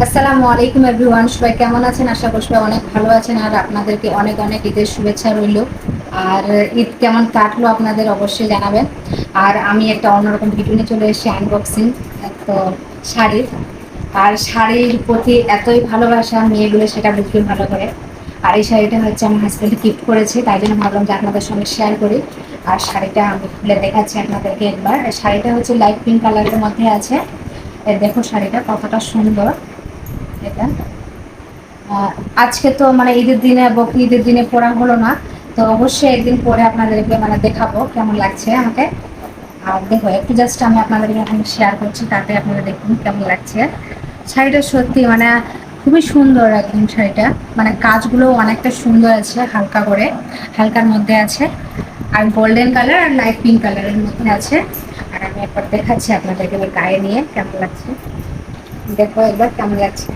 আসসালামু আলাইকুম এভরিওয়ান, সবাই কেমন আছেন? আশা করি সবাই অনেক ভালো আছেন। আর আপনাদেরকে অনেক অনেক ঈদের শুভেচ্ছা রইল। আর ঈদ কেমন কাটলো আপনাদের অবশ্যই জানাবেন। আর আমি একটা অন্যরকম ভিডিও নিয়ে চলে এসেছি, আনবক্সিং। তো শাড়ির, আর শাড়ির প্রতি এতই ভালোবাসা মেয়েগুলো সেটা বুঝবে ভালো করে। আর এই শাড়িটা হচ্ছে আমার হাজব্যান্ড গিফট করেছে, তাই জন্য ভাবলাম যে আপনাদের সঙ্গে শেয়ার করি। আর শাড়িটা আমি খুলে দেখাচ্ছি আপনাদেরকে একবার। শাড়িটা হচ্ছে লাইট পিঙ্ক কালারের মধ্যে আছে। দেখো শাড়িটা কতটা সুন্দর। এটা আহ, আজকে তো মানে ঈদের দিনে বকরি ঈদের দিনে পরা হলো না, তো অবশ্যই একদিন পরে আপনাদেরকে মানে দেখাবো কেমন লাগছে আমাকে। আর দেখো একটু জাস্ট আমি আপনাদেরকে এখন শেয়ার করছি, তাতে আপনারা দেখুন কেমন লাগছে। শাড়িটা সত্যি মানে খুবই সুন্দর একদম শাড়িটা, মানে কাজগুলো অনেকটা সুন্দর আছে, হালকা করে হালকার মধ্যে আছে। আর গোল্ডেন কালার আর লাইট পিঙ্ক কালারের মধ্যে আছে। আর আমি একবার দেখাচ্ছি আপনাদেরকে এবার গায়ে নিয়ে কেমন লাগছে। দেখো একবার কেমন লাগছে।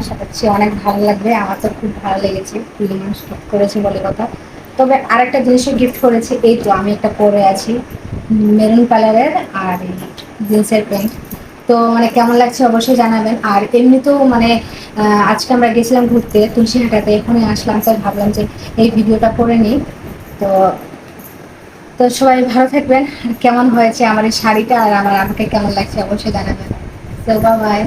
আশা করছি অনেক ভালো লাগবে। আমার তো খুব ভালো লেগেছে, প্রিয় মানুষ গিফট করেছে বলে কথা। তবে আরেকটা জিনিসও গিফট করেছে, এই তো আমি একটা পরে আছি মেরুন কালারের আর জিন্সের প্যান্ট। তো মানে কেমন লাগছে অবশ্যই জানাবেন। আর এমনিতেও মানে আজকে আমরা গেছিলাম ঘুরতে তুলসীহাটাতে, এখানে আসলাম, তাই ভাবলাম যে এই ভিডিওটা করে নিই। তো তো সবাই ভালো থাকবেন। কেমন হয়েছে আমার এই শাড়িটা আর আমাকে কেমন লাগছে অবশ্যই জানাবেন। তো বাই।